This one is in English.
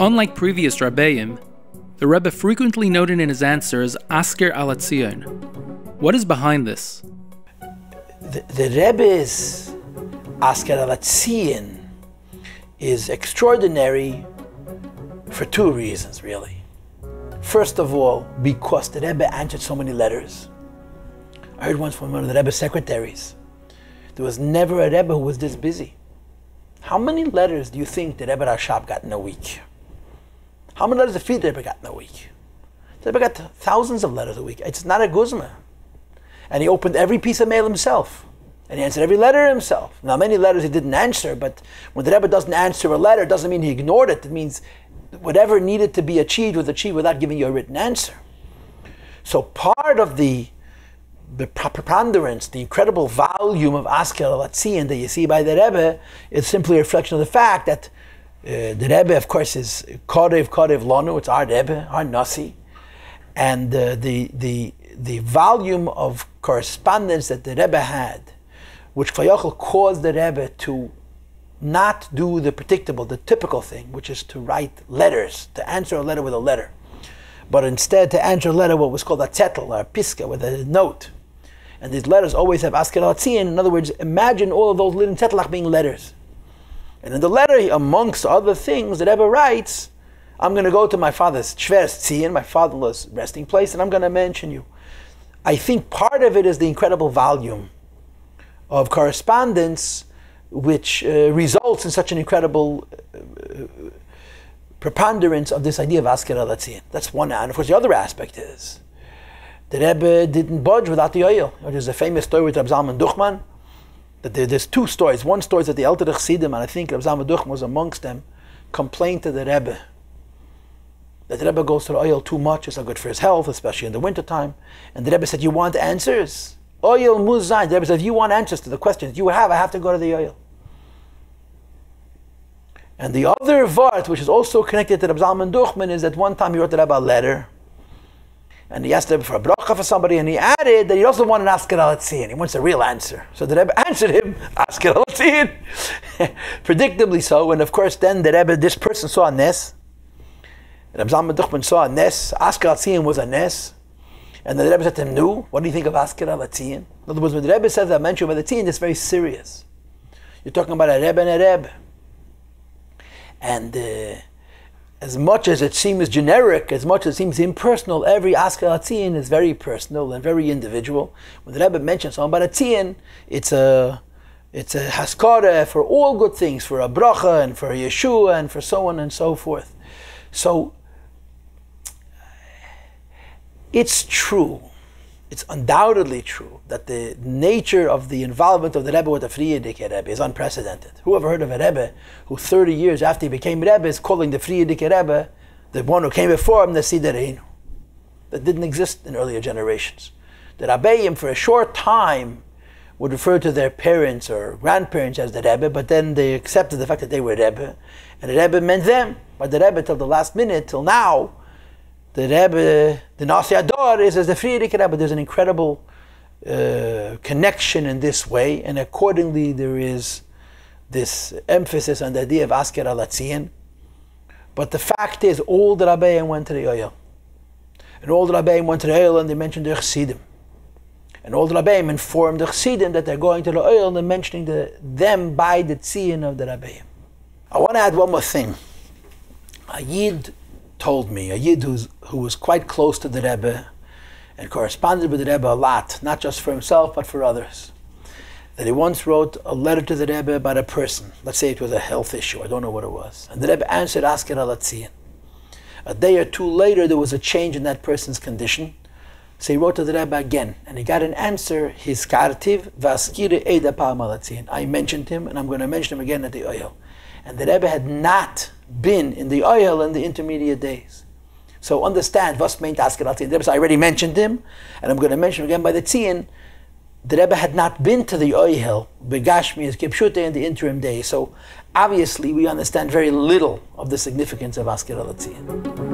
Unlike previous Rebbeim, the Rebbe frequently noted in his answers Azkir hatzion. What is behind this? The Rebbe's Azkir hatzion is extraordinary for two reasons, really. First of all, because the Rebbe answered so many letters. I heard once from one of the Rebbe's secretaries, there was never a Rebbe who was this busy. How many letters do you think the Rebbe Rashab got in a week? How many letters did the Rebbe got in a week? The Rebbe got thousands of letters a week. It's not a guzma. And he opened every piece of mail himself. And he answered every letter himself. Now, many letters he didn't answer, but when the Rebbe doesn't answer a letter, it doesn't mean he ignored it. It means whatever needed to be achieved was achieved without giving you a written answer. So part of the preponderance, the incredible volume of Azkir hatzion that you see by the Rebbe is simply a reflection of the fact that the Rebbe, of course, is Kodev Lanu, it's our Rebbe, our Nasi, and the volume of correspondence that the Rebbe had, which caused the Rebbe to not do the predictable, the typical thing, which is to write letters, to answer a letter with a letter, but instead to answer a letter what was called a zettel, or a piska, with a note. And these letters always have Azkir hatzion. In other words, imagine all of those little zettelach being letters. And in the letter, amongst other things, the Rebbe writes, I'm going to go to my father's Shveres Tzion, my father-in-law's resting place, and I'm going to mention you. I think part of it is the incredible volume of correspondence which results in such an incredible preponderance of this idea of Azkir hatzion. That's one. And of course, the other aspect is the Rebbe didn't budge without the oil. There's a famous story with Reb Zalman Duchman. That there's two stories. One story is that the Elter Chassidim, and I think Reb Zalman Duchman was amongst them, complained to the Rebbe that the Rebbe goes to the oil too much. It's not good for his health, especially in the wintertime. And the Rebbe said, you want answers? Oil muzayin. The Rebbe said, if you want answers to the questions you have, I have to go to the oil. And the other vart, which is also connected to Reb Zalman Duchman, is that one time he wrote the Rebbe a letter, and he asked the Rebbe for a bracha for somebody, and he added that he also wanted an Azkir hatzion. He wants a real answer. So the Rebbe answered him, Azkir hatzion. Predictably so, and of course then the Rebbe, this person saw a nes. Reb Zalman Duchman saw a nes. Azkir hatzion was a nes. And the Rebbe said to him, no, what do you think of Azkir hatzion? In other words, when the Rebbe says that mention of hatzion, it's very serious. You're talking about a Rebbe and a Rebbe. And as much as it seems generic, as much as it seems impersonal, every Azkir hatzion is very personal and very individual. When the Rebbe mentions something about hatzion, it's a haskara for all good things, for a bracha and for a Yeshua and for so on and so forth. So it's true, it's undoubtedly true that the nature of the involvement of the Rebbe with the Frierdiker Rebbe is unprecedented. Who ever heard of a Rebbe who 30 years after he became Rebbe is calling the Frierdiker Rebbe, the one who came before him, the Sidereinu? That didn't exist in earlier generations. The Rebbeim for a short time would refer to their parents or grandparents as the Rebbe, but then they accepted the fact that they were Rebbe, and the Rebbe meant them. But the Rebbe till the last minute, till now, the Rebbe, the Nasi Ador is as the Frierdiker Rebbe. There's an incredible connection in this way, and accordingly there is this emphasis on the idea of Azkir hatzion. But the fact is, all the Rebbeim went to the oil. And all the Rebbeim went to the oil and they mentioned the Chassidim. And all the Rebbeim informed the Chassidim that they're going to the oil and they're mentioning them by the Tzion of the Rebbeim. I want to add one more thing. A Yid told me, a Yid who was quite close to the Rebbe and corresponded with the Rebbe a lot, not just for himself but for others, that he once wrote a letter to the Rebbe about a person. Let's say it was a health issue, I don't know what it was. And the Rebbe answered Azkir hatzion. A day or two later there was a change in that person's condition. So he wrote to the Rebbe again, and he got an answer, his kartiv, v'askire eda pa'am hatzion. I mentioned him, and I'm going to mention him again at the oil. And the Rebbe had not been in the oil in the intermediate days. So understand, what's meant Azkir hatzion? The Rebbe said, I already mentioned him, and I'm going to mention him again by the Tzion. The Rebbe had not been to the oil, begashmi as kipshute in the interim days. So obviously we understand very little of the significance of Azkir hatzion.